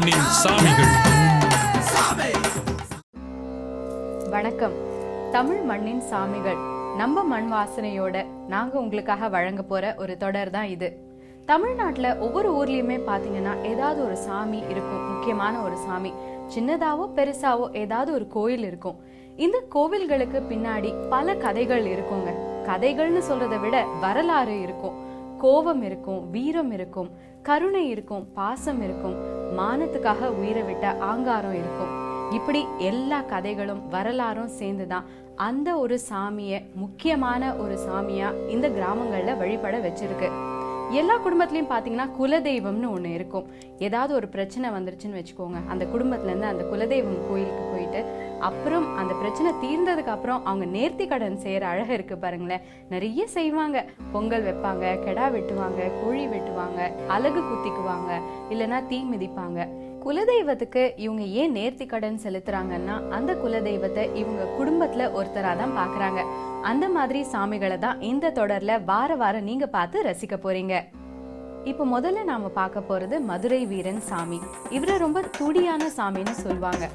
மண்ணின் சாமிகள். வணக்கம். தமிழ் மண்ணின் சாமிகள் நம்ம மண் வாசனையோட நாங்க உங்களுக்காக வழங்க போற ஒரு தொடர் தான் இது. தமிழ்நாட்டுல ஒவ்வொரு ஊர்லயுமே பாத்தீங்கன்னா ஏதாவது ஒரு சாமி இருக்கும், முக்கியமான ஒரு சாமி. சின்னதாவோ பெருசாவோ ஏதாவது ஒரு கோயில் இருக்கும். இந்த கோவில்களுக்கு பின்னாடி பல கதைகள் இருக்குங்க. கதைகள்னு சொல்றதை விட வரலாறு இருக்கும், கோபம் இருக்கும், வீரம் இருக்கும், கருணை இருக்கும், பாசம் இருக்கும், மானத்துக்காக உயிரை விட்ட ஆங்காரம் இருக்கும். இப்படி எல்லா கதைகளும் வரலாறும் சேர்ந்துதான் அந்த ஒரு சாமிய முக்கியமான ஒரு சாமியா இந்த கிராமங்கள்ல வழிபட வச்சிருக்கு. எல்லா குடும்பத்திலயும் பாத்தீங்கன்னா குலதெய்வம்னு ஒண்ணு இருக்கும். ஏதாவது ஒரு பிரச்சனை வந்துருச்சுன்னு வச்சுக்கோங்க, அந்த குடும்பத்துல இருந்து அந்த குலதெய்வம் கோயிலுக்கு போயிட்டு அப்புறம் அந்த பிரச்சனை தீர்ந்ததுக்கு அப்புறம் அவங்க நேர்த்தி கடன் செய்யற அழகு இருக்கு பாருங்களேன். நிறைய செய்வாங்க. பொங்கல் வைப்பாங்க, கெடா வெட்டுவாங்க, கோழி வெட்டுவாங்க, அலகு குத்திக்குவாங்க, இல்லைன்னா தீ மிதிப்பாங்க. குலதெய்வத்துக்கு இவங்க ஏன் நேர்த்தி கடன் செலுத்துறாங்கன்னா அந்த குலதெய்வத்தை இவங்க குடும்பத்துல ஒருத்தரா தான் பாக்குறாங்க. அந்த மாதிரி சாமிகளை தான் இந்த தொடர்ல வார வாரம் நீங்க பார்த்து ரசிக்க போறீங்க. இப்ப முதல்ல நாம பார்க்க போறது மதுரை வீரன் சாமி. இவரை ரொம்ப துடியான சாமின்னு சொல்லுவாங்க.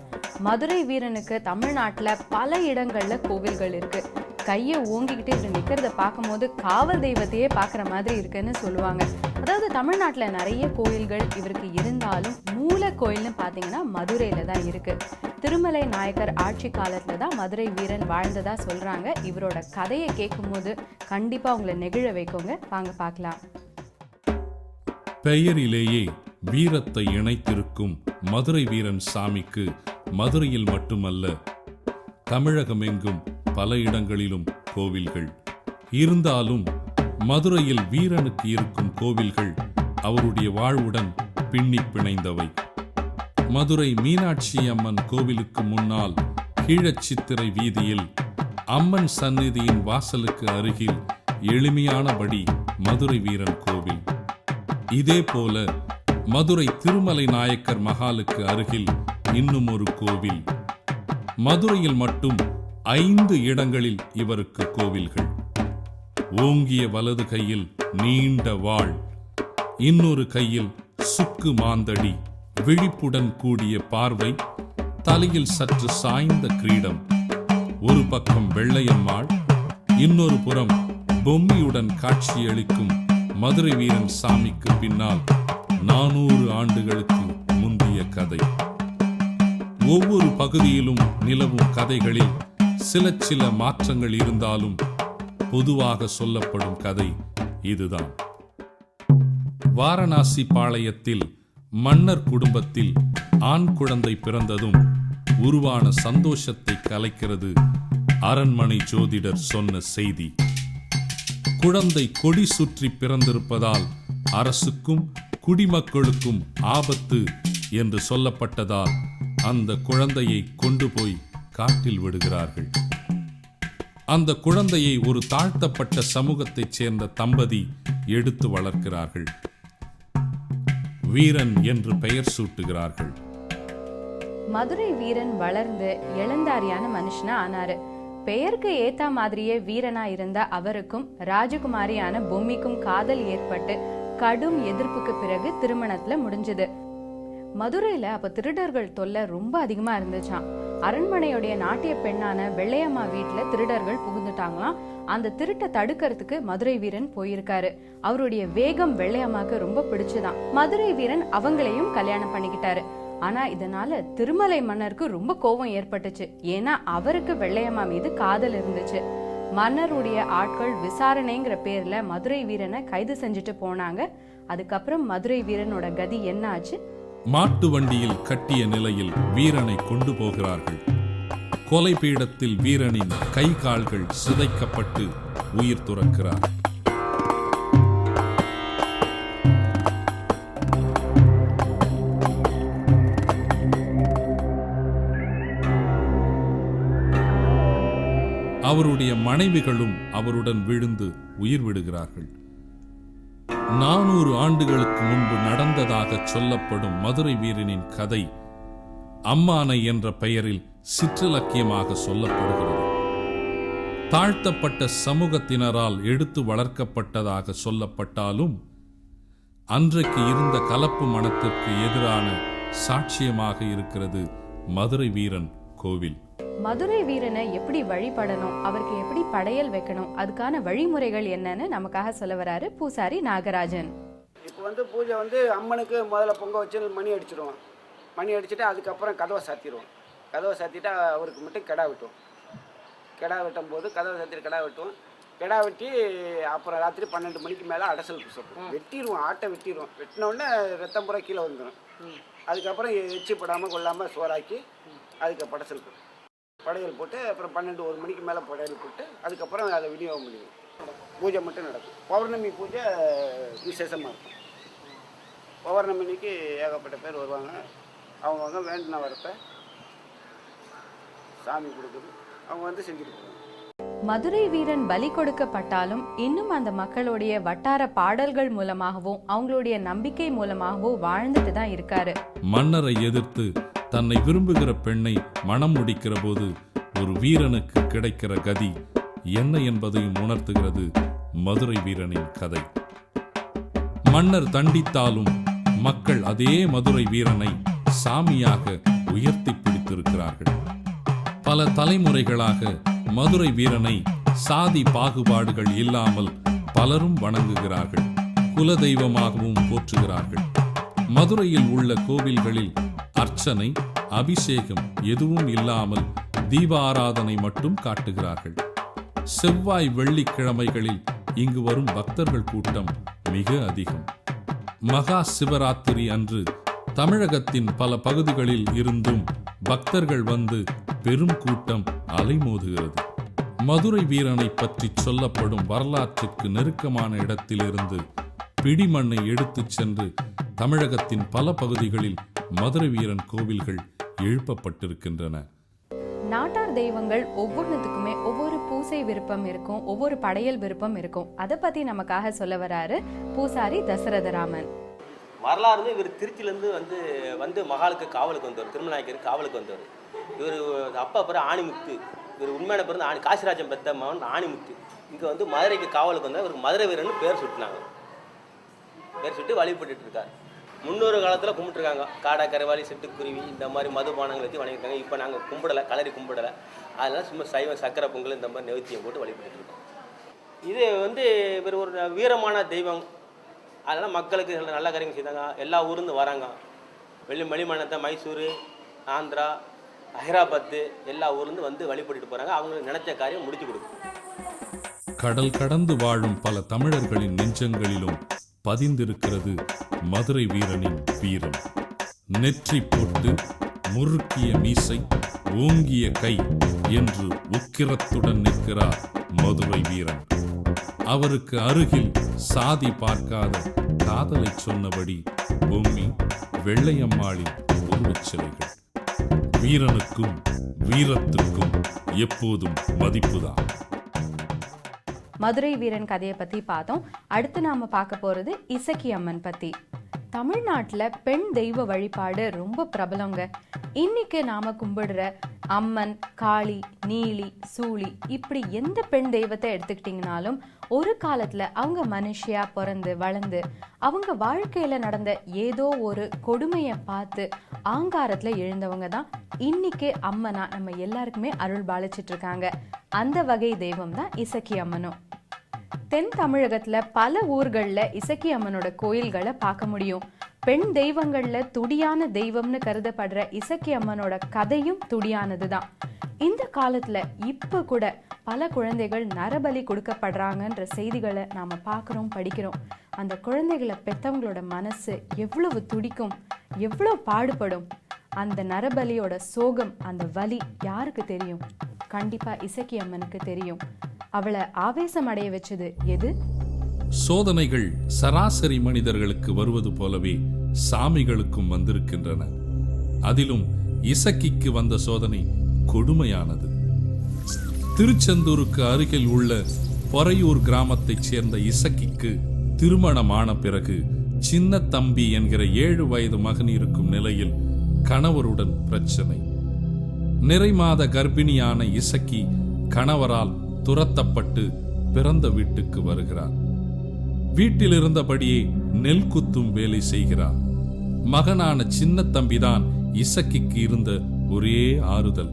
மதுரை வீரனுக்கு தமிழ்நாட்டுல பல இடங்கள்ல கோவில்கள் இருக்கு. கையை ஓங்கிக்கிட்டு இவர் நிக்கிறத பார்க்கும் போது காவல் தெய்வத்தையே பாக்குற மாதிரி இருக்குன்னு சொல்லுவாங்க. அதாவது தமிழ்நாட்டுல நிறைய கோயில்கள் இவருக்கு இருந்தாலும் மூல கோயில்னு பாத்தீங்கன்னா மதுரையில தான் இருக்கு. திருமலை நாயக்கர் ஆட்சி காலத்துல தான் மதுரை வீரன் வாழ்ந்ததா சொல்றாங்க. இவரோட கதையை கேட்கும் போது கண்டிப்பா உங்களை நெகிழ வைக்கோங்க. வாங்க பார்க்கலாம். பெயரிலேயே வீரத்தை இணைத்திருக்கும் மதுரை வீரன் சாமிக்கு மதுரையில் மட்டுமல்ல, தமிழகம் எங்கும் பல இடங்களிலும் கோவில்கள் இருந்தாலும் மதுரையில் வீரனுக்கு இருக்கும் கோவில்கள் அவருடைய வாழ்வுடன் பின்னி பிணைந்தவை. மதுரை மீனாட்சி அம்மன் கோவிலுக்கு முன்னால் கீழச்சித்திரை வீதியில் அம்மன் சந்நிதியின் வாசலுக்கு அருகில் எளிமையானபடி மதுரை வீரன் கோவில். இதே போல மதுரை திருமலை நாயக்கர் மகாலுக்கு அருகில் இன்னும் ஒரு கோவில். மதுரையில் மட்டும் 5 இடங்களில் இவருக்கு கோவில்கள். ஓங்கிய வலது கையில் நீண்ட வாள், இன்னொரு கையில் சுக்கு மாந்தடி, விழிப்புடன் கூடிய பார்வை, தலையில் சற்று சாய்ந்த கிரீடம். ஒரு பக்கம் வெள்ளையம்மாள், இன்னொரு புறம் பொம்மியுடன் காட்சியளிக்கும் மதுரை வீரன் சாமிக்கு பின்னால் 400 ஆண்டுகளுக்கு முந்திய கதை. ஒவ்வொரு பகுதியிலும் நிலவும் கதைகளில் சில மாற்றங்கள் இருந்தாலும் பொதுவாக சொல்லப்படும் கதை இதுதான். வாரணாசி பாளையத்தில் மன்னர் குடும்பத்தில் ஆண் குழந்தை பிறந்ததும் உருவான சந்தோஷத்தை கலைக்கிறது அரண்மனை ஜோதிடர் சொன்ன செய்தி. குழந்தை கொடி சுற்றி பிறந்திருப்பதால் அரசுக்கும் குடிமக்களுக்கும் ஆபத்து என்று சொல்லப்பட்டதால் அந்த குழந்தையை கொண்டு போய் காட்டில் விடுகிறார்கள். அந்த குழந்தையை ஒரு தாழ்த்தப்பட்ட சமூகத்தைச் சேர்ந்த தம்பதி எடுத்து வளர்க்கிறார்கள். வீரன் என்று பெயர் சூட்டுகிறார்கள். மதுரை வீரன் வளர்ந்து இளந்தாரியான மனுஷனா ஆனாரு. பெயருக்கு ஏத்த மாதிரியே வீரனா இருந்த அவருக்கும் ராஜகுமாரியான பொம்மிக்கும் காதல் ஏற்பட்டு கடும் எதிர்ப்புக்கு பிறகு திருமணத்துல முடிஞ்சது. மதுரையில அப்ப திருடர்கள் தொல்லை ரொம்ப அதிகமா இருந்துச்சாம். அரண்மனையுடைய நாட்டிய பெண்ணான வெள்ளையம்மா வீட்டுல திருடர்கள் புகுந்துட்டாங்களாம். அந்த திருட்டை தடுக்கிறதுக்கு மதுரை வீரன் போயிருக்காரு. அவருடைய வேகம் வெள்ளையம்மாக்கு ரொம்ப பிடிச்சுதான். மதுரை வீரன் அவங்களையும் கல்யாணம் பண்ணிக்கிட்டாரு. ஆனா இதனால திருமலை மன்னருக்கு ரொம்ப கோபம் ஏற்பட்டுச்சு. ஏன்னா அவருக்கு வெள்ளையம்மா மீது காதல் இருந்துச்சு. மன்னருடைய ஆட்கள் விசாரணைங்கிற பேர்ல மதுரை வீரனை கைது செஞ்சுட்டு போனாங்க. அதுக்கப்புறம் மதுரை வீரனோட கதி என்ன ஆச்சு? மாட்டு வண்டியில் கட்டிய நிலையில் வீரனை கொண்டு போகிறார்கள். கொலை பீடத்தில் வீரனின் கை கால்கள் சிதைக்கப்பட்டு உயிர் துறக்கிறார். அவருடைய மனைவிகளும் அவருடன் விழுந்து உயிர் விடுகிறார்கள். 400 ஆண்டுகளுக்கு முன்பு நடந்ததாக சொல்லப்படும் மதுரை வீரனின் கதை அம்மானை என்ற பெயரில் சிற்றிலக்கியமாக சொல்லப்படுகிறது. தாழ்த்தப்பட்ட சமூகத்தினரால் எடுத்து வளர்க்கப்பட்டதாக சொல்லப்பட்டாலும் அன்றைக்கு இருந்த கலப்பு மனத்திற்கு எதிரான சாட்சியமாக இருக்கிறது மதுரை வீரன் கோவில். மதுரை வீரனை எப்படி வழிபடணும், அவருக்கு எப்படி படையல் வைக்கணும், அதுக்கான வழிமுறைகள் என்னன்னு நமக்காக சொல்ல வராரு பூசாரி நாகராஜன். இப்போ பூஜை அம்மனுக்கு முதல்ல பொங்க வச்சு மணி அடிச்சிடுவோம். மணி அடிச்சுட்டு அதுக்கப்புறம் கதவை சாத்திடுவோம். கதவை சாத்திட்டு அவருக்கு மட்டும் கிடா வெட்டுவோம். கிடா வெட்டும் போது கதவை சாத்திட்டு கிடா வெட்டுவோம். கிடா வெட்டி அப்புறம் ராத்திரி 12 மணிக்கு மேலே அடசல் பூசப்போம். வெட்டிடுவோம், ஆட்டை வெட்டிடுவோம். வெட்டினோடனே ரத்தம் பூரா கீழே வந்துடும். அதுக்கப்புறம் எச்சி போடாமல் கொள்ளாமல் சோறாக்கி அதுக்கு படையல் போட்டு அப்புறம் 12-1 மணிக்கு மேலே படையல் போட்டு அதுக்கப்புறம் அதை விநியோகம் பண்ணிடுவோம். பூஜை மட்டும் நடக்கும். பௌர்ணமி பூஜை விசேஷமாக இருக்கும். பௌர்ணமிக்கு ஏகப்பட்ட பேர் வருவாங்க. அவங்கவுங்க வேண்டின வரத்தை சாமி கொடுக்குது, அவங்க செஞ்சுட்டு போவாங்க. மதுரை வீரன் பலி கொடுக்கப்பட்டாலும் இன்னும் அந்த மக்களுடைய வட்டார பாடல்கள் மூலமாகவும் அவங்களுடைய நம்பிக்கை மூலமாகவும் வாழ்ந்துட்டு தான் இருக்காரு. மன்னரை எதிர்த்து தன்னை விரும்புகிற பெண்ணை மணம் முடிக்கிற போது ஒரு வீரனுக்கு கிடைக்கிற கதி என்ன என்பதையும் உணர்த்துகிறது மதுரை வீரனின் கதை. மன்னர் தண்டித்தாலும் மக்கள் அதே மதுரை வீரனை சாமியாக உயர்த்தி பிடித்திருக்கிறார்கள். பல தலைமுறைகளாக மதுரை வீரனை சாதி பாகுபாடுகள் இல்லாமல் பலரும் வணங்குகிறார்கள், குலதெய்வமாகவும் போற்றுகிறார்கள். மதுரையில் உள்ள கோவில்களில் அர்ச்சனை, அபிஷேகம் எதுவும் இல்லாமல் தீப ஆராதனை மட்டும் காட்டுகிறார்கள். செவ்வாய் வெள்ளிக்கிழமைகளில் இங்கு வரும் பக்தர்கள் கூட்டம் மிக அதிகம். மகா சிவராத்திரி அன்று தமிழகத்தின் பல பகுதிகளில் இருந்தும் பக்தர்கள் வந்து பெரும் கூட்டம் அலைமோதுகிறது. மதுரை வீரனை பற்றி சொல்லப்படும் வரலாற்றுக்கு நெருக்கமான இடத்திலிருந்து பிடிமண்ணை எடுத்துச் சென்று தமிழகத்தின் பல பகுதிகளில் மதுரை வீரன் கோவில்கள் எழுப்பப்பட்டிருக்கின்றன. நாட்டார் தெய்வங்கள் ஒவ்வொன்றுத்துக்குமே ஒவ்வொரு பூசை விருப்பம் இருக்கும், ஒவ்வொரு படையல் விருப்பம் இருக்கும். அதை பத்தி நமக்காக சொல்ல வராரு பூசாரி தசரதராமன். வரலாறு இவர் திருச்சியிலேருந்து வந்து மகாலுக்கு காவலுக்கு வந்தவர், திருமநாயக்கருக்கு காவலுக்கு வந்தவர். இவர் அப்பா பேர் ஆணிமுத்து. இவர் உண்மையான பேர் காசிராஜன் பெத்த மகன் ஆணிமுத்து. இங்கே மதுரைக்கு காவலுக்கு வந்தால் இவருக்கு மதுரை வீரன்னு பேர் சுட்டினாங்க. பேர் சுட்டு வழிபட்டு இருக்கார். முன்னொரு காலத்தில் கும்பிட்டுருக்காங்க. காடை, கருவாளி, சிட்டுக்குருவி இந்த மாதிரி மதுபானங்கள் வச்சு வணங்கியிருக்காங்க. இப்போ நாங்கள் கும்பிடலை, கலரி கும்பிடலை. அதெல்லாம் சும்மா சைவம், சக்கரை பொங்கல் இந்த மாதிரி நெவுத்தியம் போட்டு வழிபட்டு இருக்கோம். இது இவர் ஒரு வீரமான தெய்வம். அதனால் மக்களுக்கு நல்ல காரியங்கள் செய்தாங்க. எல்லா ஊர்லேருந்து வராங்க. வெளிமாநிலத்தை மைசூர், ஆந்திரா, ஹைதராபாத்து எல்லா ஊர்லேருந்து வழிபட்டு போகிறாங்க. அவங்களுக்கு நினைச்ச காரியம் முடிச்சு கொடுக்கும். கடல் கடந்து வாழும் பல தமிழர்களின் நெஞ்சங்களிலும் பதிந்திருக்கிறது மதுரை வீரனின் வீரம். நெற்றி போட்டு, முறுக்கிய மீசை, ஓங்கிய கை என்று உக்கிரத்துடன் நிற்கிறார் மதுரை வீரன். அவருக்கு அருகில் சாதி பார்க்காத காதலை சொன்னபடி பொம்மி, வெள்ளையம்மாளின் உருவச் சிலைகள். வீரனுக்கும் வீரத்துக்கும் எப்போதும் மதிப்புதான். மதுரை வீரன் கதையை பத்தி பார்த்தோம். அடுத்து நாம பார்க்க போறது இசக்கி அம்மன் பத்தி. தமிழ்நாட்டுல பெண் தெய்வ வழிபாடு ரொம்ப பிரபலங்க. இன்னைக்கு நாம கும்பிடுற அம்மன், காளி, நீலி, சூளி இப்படி எந்த பெண் தெய்வத்தை எடுத்துக்கிட்டீங்கனாலும் ஒரு காலத்துல அவங்க மனுஷியா பிறந்து வளர்ந்து அவங்க வாழ்க்கையில நடந்த ஏதோ ஒரு கொடுமையை பார்த்து ஆங்காரத்துல எழுந்தவங்க தான் இன்னைக்கு அம்மனா நம்ம எல்லாருக்குமே அருள் பாலிச்சிட்டு இருக்காங்க. அந்த வகை தெய்வம் தான் இசக்கி அம்மனும். தென் தமிழகத்துல பல ஊர்கள்ல இசக்கி அம்மனோட கோயில்களை பார்க்க முடியும். பெண் தெய்வங்கள்ல துடியான தெய்வம்னு கருதப்படுற இசக்கி அம்மனோட கதையும் துடியானதுதான். இந்த காலத்துல இப்ப கூட பல குழந்தைகள் நரபலி கொடுக்கப்படுறாங்கன்ற செய்திகளை நாம பார்க்கிறோம், படிக்கிறோம். அந்த குழந்தைகளை பெத்தவங்களோட மனசு எவ்வளவு துடிக்கும், எவ்வளவு பாடுபடும். அந்த நரபலியோட சோகம், அந்த வலி யாருக்கு தெரியும்? கண்டிப்பா இசக்கி அம்மனுக்கு தெரியும். அவளை ஆவேசம் அடைய வச்சது எது? சோதனைகள் சராசரி மனிதர்களுக்கு வருவது போலவே சாமிகளுக்கும் வந்திருக்கின்றன. அதிலும் இசக்கிக்கு வந்த சோதனை கொடுமையானது. திருச்செந்தூருக்கு அருகில் உள்ள பொறையூர் கிராமத்தைச் சேர்ந்த இசக்கிக்கு திருமணமான பிறகு சின்ன தம்பி என்கிற 7 வயது மகன் இருக்கும் நிலையில் கணவருடன் பிரச்சனை. நிறைமாத கர்ப்பிணியான இசக்கி கணவரால் துரத்தப்பட்டு பிறந்த வீட்டுக்கு வருகிறார். வீட்டில் இருந்தபடியே நெல் குத்தும் வேலை செய்கிறார். மகனான சின்ன தம்பிதான் இசக்கிக்கு இருந்த ஒரே ஆறுதல்.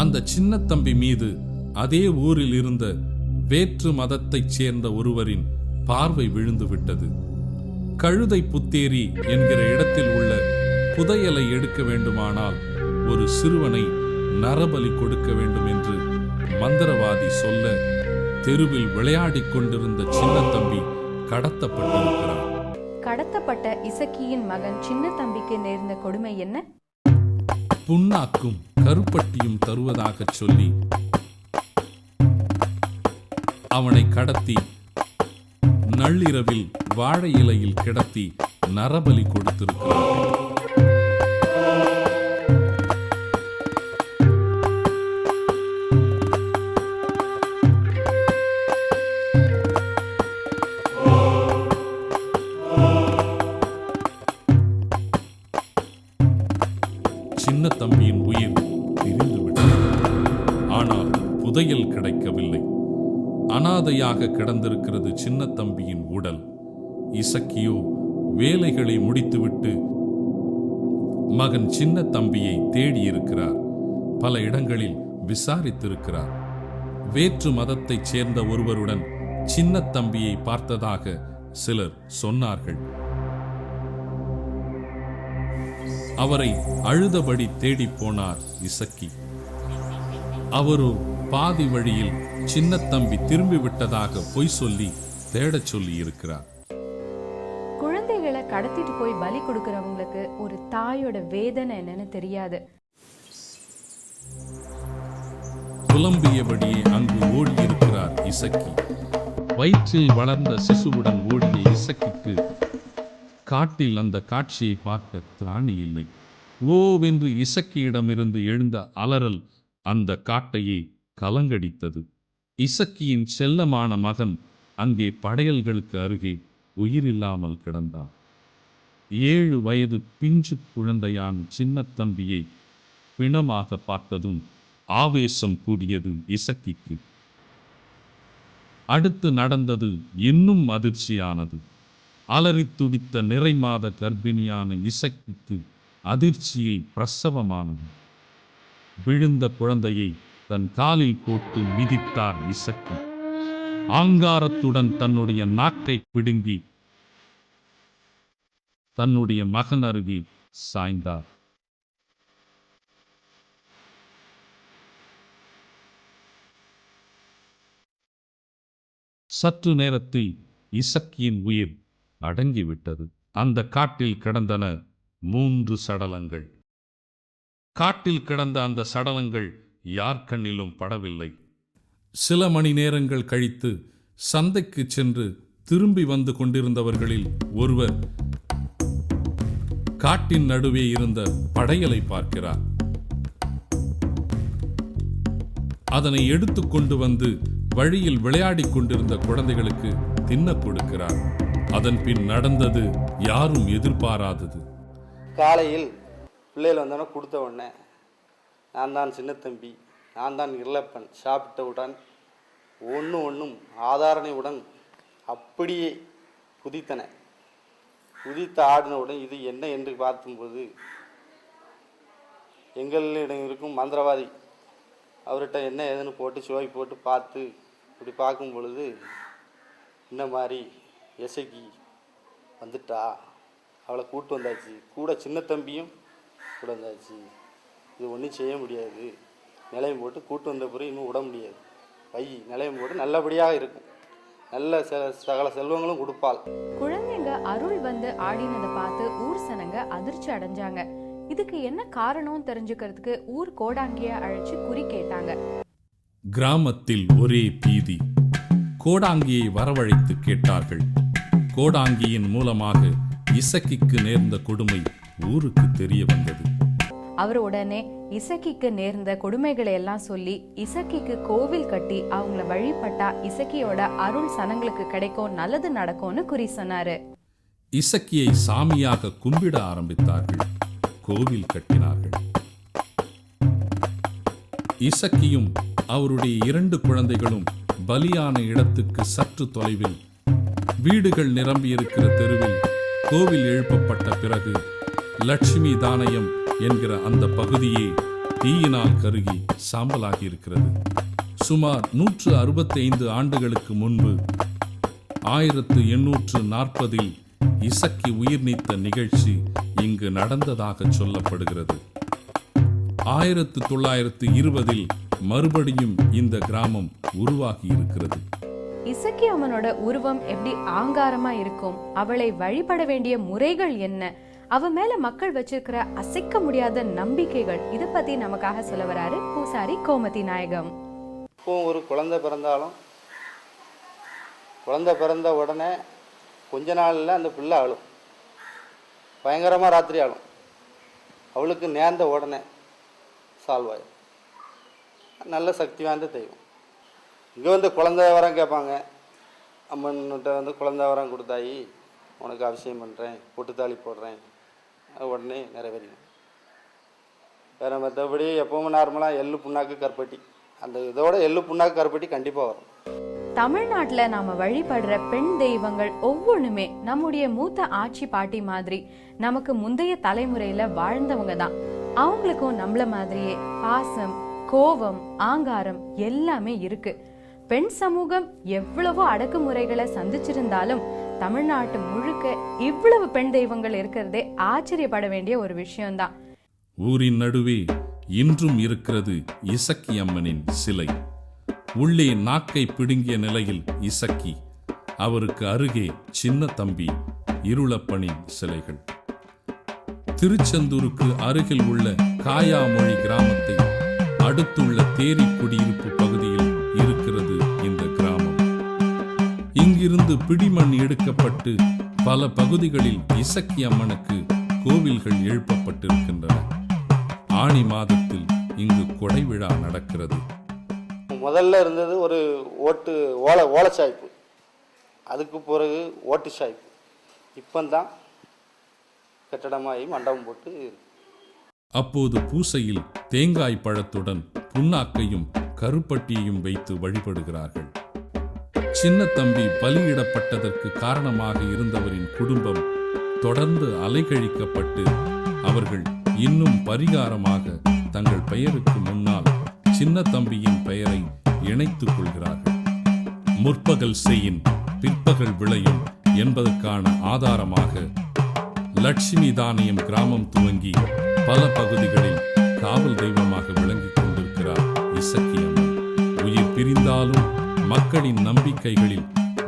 அந்த சின்ன தம்பி மீது அதே ஊரில் இருந்த வேற்று மதத்தைச் சேர்ந்த ஒருவரின் பார்வை விழுந்து விட்டது. கழுதை புத்தேரி என்கிற இடத்தில் உள்ள புதையலை எடுக்க வேண்டுமானால் ஒரு சிறுவனை நரபலி கொடுக்க வேண்டும் என்று மந்திரவாதி சொல்ல, தெருவில் விளையாடிக் கொண்டிருந்த சின்ன தம்பி கடத்தப்பட்டிருக்கிறார். கடத்தப்பட்ட இசக்கியின் மகன் சின்ன தம்பிக்கு நேர்ந்த கொடுமை என்ன? புண்ணாக்கும் கருப்பட்டியும் தருவதாக சொல்லி அவனை கடத்தி நள்ளிரவில் வாழை இலையில் கிடத்தி நரபலி கொடுத்திருக்கிறார்கள். சின்ன தம்பியின் உயிர் பிரிந்துவிட்டது. ஆனால் புதையல் கிடைக்கவில்லை. அனாதையாக கிடந்திருக்கிறது சின்ன தம்பியின் உடல். இசக்கியோ வேலைகளை முடித்துவிட்டு மகன் சின்ன தம்பியை தேடியிருக்கிறார். பல இடங்களில் விசாரித்திருக்கிறார். வேற்று மதத்தைச் சேர்ந்த ஒருவருடன் சின்ன தம்பியை பார்த்ததாக சிலர் சொன்னார்கள். அவரை அழுதபடி தேடிப் போனார் இசக்கி. அவரோ பாதி வழியில் சின்ன தம்பி திரும்பி விட்டதாக பொய் சொல்லி தேடச் சொல்லி இருக்கிறார். குழந்தைகளை கடத்திட்டு போய் பலி கொடுக்கறவங்களுக்கு ஒரு தாயோட வேதனை என்னன்னு தெரியாது. புலம்பியபடியே அங்கு ஓடியிருக்கிறார் இசக்கி. வயிற்றில் வளர்ந்த சிசுவுடன் ஓடிய இசக்கிக்கு காட்டில் அந்த காட்சியை பார்க்க திராணி இல்லை. ஓவென்று இசக்கியிடமிருந்து எழுந்த அலறல் அந்த காட்டையே கலங்கடித்தது. இசக்கியின் செல்லமான மகன் அங்கே படையல்களுக்கு அருகே உயிரில்லாமல் கிடந்தான். 7 வயது பிஞ்சு குழந்தையான சின்ன தம்பியை பிணமாக பார்த்ததும் ஆவேசம் கூடியது இசக்கிக்கு. அடுத்து நடந்தது இன்னும் அதிர்ச்சியானது. அலறி துடித்த நிறைமாத கர்ப்பிணியான இசக்கிக்கு அதிர்ச்சியை பிரசவமானது. விழுந்த குழந்தையை தன் காலில் போட்டு மிதித்தார் இசக்கி. ஆங்காரத்துடன் தன்னுடைய நாக்கை பிடுங்கி தன்னுடைய மகன் அருகே சாய்ந்தார். சற்று நேரத்தில் இசக்கியின் உயிர் அடங்கிவிட்டது. அந்த காட்டில் கிடந்தன 3 சடலங்கள். காட்டில் கிடந்த அந்த சடலங்கள் யார் கண்ணிலும் படவில்லை. சில மணி நேரங்கள் கழித்து சந்தைக்கு சென்று திரும்பி வந்து கொண்டிருந்தவர்களில் ஒருவர் காட்டின் நடுவே இருந்த படையலை பார்க்கிறார். அதனை எடுத்துக்கொண்டு வந்து வழியில் விளையாடிக் கொண்டிருந்த குழந்தைகளுக்கு தின்ன கொடுக்கிறார். அதன் பின் நடந்தது யாரும் எதிர்பாராதது. காலையில் பிள்ளைகள் வந்தோடனே கொடுத்த உடனே நான் தான் சின்ன தம்பி, நான் தான் இருளப்பன், சாப்பிட்டவுடன் ஒன்றும் ஆதாரணையுடன் அப்படியே குதித்தன. குதித்து ஆடினவுடன் இது என்ன என்று பார்க்கும்போது எங்களிடம் இருக்கும் மந்திரவாதி அவர்கிட்ட என்ன ஏதுன்னு போட்டு சுவை போட்டு பார்த்து இப்படி பார்க்கும் பொழுது இந்த மாதிரி இசக்கி வந்துட்டா, அவளை கூட்டு வந்தாச்சு, கூட சின்ன தம்பியும் கூட வந்தாச்சு, இது ஒன்றும் செய்ய முடியாது, நிலையம் போட்டு கூட்டு வந்த பிறகு இன்னும் விட முடியாது, நிலையம் போட்டு நல்லபடியாக இருக்கும், நல்ல சகல செல்வங்களும் கொடுப்பாள். குழந்தைங்க அருள் வந்து ஆடினதை பார்த்து ஊர் சனங்க அதிர்ச்சி அடைஞ்சாங்க. இதுக்கு என்ன காரணம் தெரிஞ்சுக்கிறதுக்கு ஊர் கோடாங்கிய அழைச்சு குறி கேட்டாங்க. கிராமத்தில் ஒரே பீதி. கோடாங்கியை வரவழைத்து கேட்டார்கள். கோடாங்கியின் மூலமாக இசக்கிக்கு நேர்ந்த கொடுமை ஊருக்கு தெரிய வந்தது. அவர் உடனே இசக்கிக்கு நேர்ந்த கொடுமைகளை எல்லாம் சொல்லி இசக்கிக்கு கோவில் கட்டி அவங்கள வழிபட்டா இசக்கியோட அருள் சனங்களுக்கு கிடைக்கும், நல்லது நடக்கும்னு குறி சொன்னாரு. இசக்கியை சாமியாக கும்பிட ஆரம்பித்தார்கள். கோவில் கட்டினார்கள். இசக்கியும் அவருடைய 2 குழந்தைகளும் பலியான இடத்துக்கு சற்று தொலைவில் வீடுகள் நிரம்பியிருக்கிற தெருவில் கோவில் எழுப்பப்பட்ட பிறகு லட்சுமி தானயம் என்கிற அந்த பகுதியே தீயினால் கருகி சாம்பலாகி இருக்கிறது. சுமார் 165 ஆண்டுகளுக்கு முன்பு 1840 இசக்கி உயிர் நீத்த நிகழ்ச்சி இங்கு நடந்ததாக சொல்லப்படுகிறது. 1920 மறுபடியும் இந்த கிராமம் உருவாகி இருக்கிறது. இசக்கி அம்மனோட உருவம் எப்படி ஆங்காரமா இருக்கும், அவளை வழிபட வேண்டிய முறைகள் என்ன, அவ மேல மக்கள் வச்சிருக்கிற அசைக்க முடியாத நம்பிக்கைகள், இதை பத்தி நமக்காக சொல்ல வராரு பூசாரி கோமதி நாயகம். இப்போ ஒரு குழந்தை பிறந்தாலும் குழந்தை பிறந்த உடனே கொஞ்ச நாளில் அந்த பிள்ளை அழும், பயங்கரமாக ராத்திரி ஆளும். அவளுக்கு நேர்ந்த உடனே சால்வாயும். நல்ல சக்தி வாய்ந்த தெய்வம். இங்கே வந்து குழந்தை வரம் கேட்பாங்க. அம்மன்கிட்ட வந்து குழந்தை வரம் கொடுத்தாயி உனக்கு அபிஷேகம் பண்ணுறேன், பொட்டுத்தாளி போடுறேன், அது உடனே நிறைவேறிடும். வேறு மற்றபடி எப்பவும் நார்மலாக எள்ளு புண்ணாக்கு கருப்பட்டி, அந்த இதோட எள்ளு புண்ணாக்கு கருப்பட்டி கண்டிப்பாக வரும். தமிழ்நாட்டுல நாம வழிபடுற பெண் தெய்வங்கள் ஒவ்வொன்றுமே நம்முடைய மூத்த ஆட்சி பாட்டி மாதிரி நமக்கு முந்தைய தலைமுறையில வாழ்ந்தவங்க தான். அவங்களுக்கும் நம்மள மாதிரியே பாசம், கோபம், ஆங்காரம் எல்லாமே இருக்கு. பெண் சமூகம் எவ்வளவோ அடக்குமுறைகளை சந்திச்சிருந்தாலும் தமிழ்நாட்டு முழுக்க இவ்வளவு பெண் தெய்வங்கள் இருக்கிறதே ஆச்சரியப்பட வேண்டிய ஒரு விஷயம்தான். ஊரின் நடுவே இன்றும் இருக்கிறது இசக்கி அம்மனின் சிலை. உள்ளே நாக்கை பிடுங்கிய நிலையில் இசக்கி, அவருக்கு அருகே சின்ன தம்பி, இருளப்பனின் சிலைகள். திருச்செந்தூருக்கு அருகில் உள்ள காயாமொழி கிராமத்தை அடுத்துள்ள தேரி குடியிருப்பு பகுதியில் இருக்கிறது இந்த கிராமம். இங்கிருந்து பிடிமண் எடுக்கப்பட்டு பல பகுதிகளில் இசக்கி அம்மனுக்கு கோவில்கள் எழுப்பப்பட்டிருக்கின்றன. ஆனி மாதத்தில் இங்கு கொடை விழா நடக்கிறது. முதல்ல இருந்தது ஒரு ஓலைச்சாய்ப்பு, அதுக்கு பிறகு ஓட்டு சாய்ப்பு, இப்பந்தான் கட்டடமாகி மண்டபம் போட்டு. அப்போது பூசையில் தேங்காய் பழத்துடன் புண்ணாக்கையும் கருப்பட்டியையும் வைத்து வழிபடுகிறார்கள். சின்ன தம்பி பலியிடப்பட்டதற்கு காரணமாக இருந்தவரின் குடும்பம் தொடர்ந்து அலைக்கழிக்கப்பட்டு அவர்கள் இன்னும் பரிகாரமாக தங்கள் பெயருக்கு முன்னால் சின்ன தம்பியின் பெயரை இணைத்துக் கொள்கிறார்கள். முற்பகல் செய்யின் பிற்பகல் விளையும் என்பதற்கான ஆதாரமாக லட்சுமி தானயம் கிராமம் துவங்கி பல பகுதிகளில் காவல் தெய்வமாக விளங்கிக் கொண்டிருக்கிறார் இசக்கி அம்மன். உயிர் பிரிந்தாலும் மக்களின் நம்பிக்கைகளில்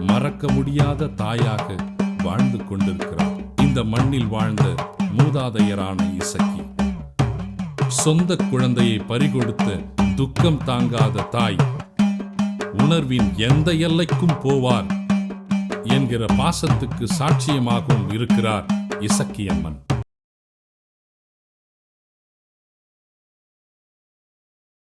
மறக்க முடியாத தாயாக வாழ்ந்து கொண்டிருக்கிறார் இந்த மண்ணில் வாழ்ந்த மூதாதையரான இசக்கி. சொந்த குழந்தையை பறிகொடுத்த துக்கம் தாங்காத தாய் உணர்வின் எந்த எல்லைக்கும் போவார் என்கிற பாசத்துக்கு சாட்சியமாகவும் இருக்கிறார் இசக்கி அம்மன்.